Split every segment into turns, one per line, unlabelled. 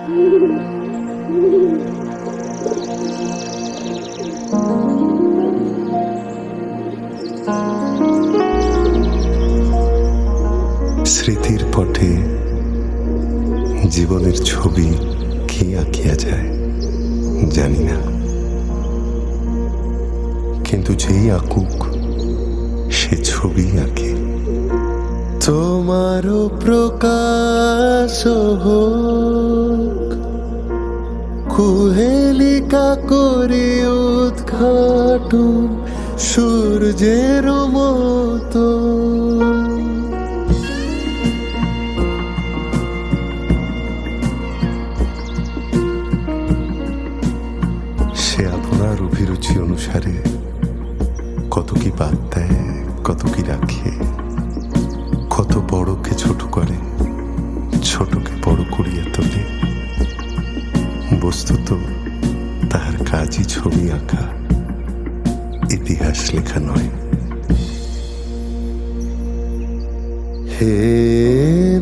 স্মৃতির পটে জীবনের ছবি কি আঁকিয়া যায় জানি না, কিন্তু যেই আঁকুক সে ছবি আঁকে। তোমারও প্রকাশ হোক, কুহেলিকা করি উদ্ঘাটন সূর্যের মতো। সে আপনার অভিরুচি অনুসারে কত কি বাদ দেয়, কত কি রাখে, কত বড়কে ছোট করে, ছোটকে বড় করিয়া তোলে। বস্তুত তাহার কাজই ছবি আঁকা, ইতিহাস লেখা নয়। হে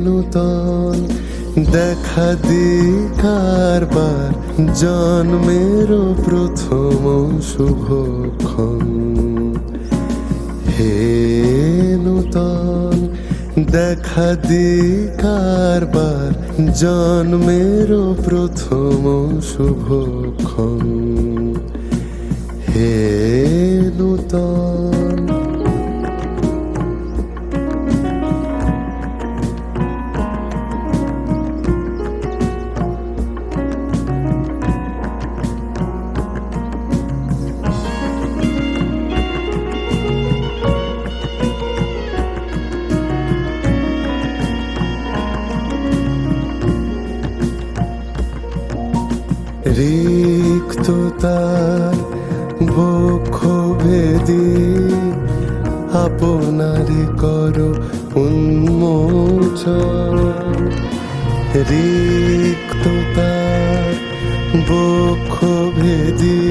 নূতন দেখা দিকারবার, জন্মের প্রথম শুভক্ষণ। হে নূতন দেখা দিকারবার, জন্মের প্রথম শুভক্ষণ। হে নূতন রিক্ততার বক্ষ ভেদি, আপনারে করো উন্মোচন। রিক্ততার বক্ষ ভেদি,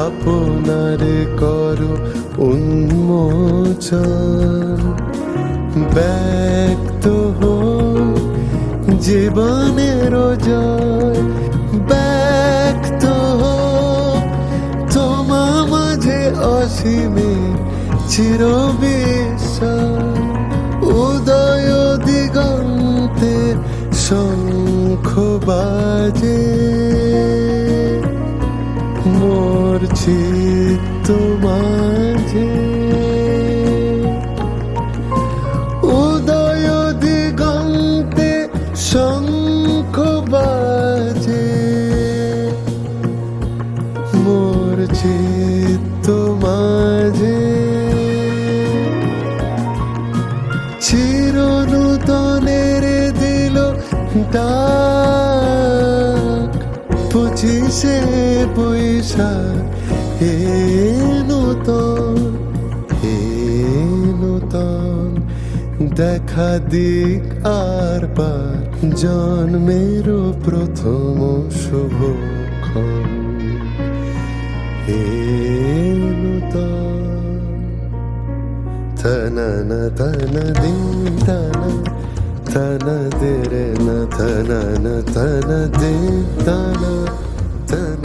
আপনারে করো উন্মোচন। ব্যক্ত হোক জীবনের জয়, ব্যক্ত হোক তোমা মাঝে অসীমে চিরবিস্ময়। উদয় দিগন্তে শঙ্খ বাজে, মোর চিত্ত মাঝে। উদয় দিগন্তে শঙ্খ বাজে, মোর চিত্ত মাঝে। চিরনূতনের দিল ডাক, 25শে বৈশাখ। হে নূতন, হে নূতন দেখা দিক আর পার, জন্মের প্রথম শুভক্ষণ। হে নূতন তনন তন দিন তন তন দে রে ন তনন তন দিন তন তন।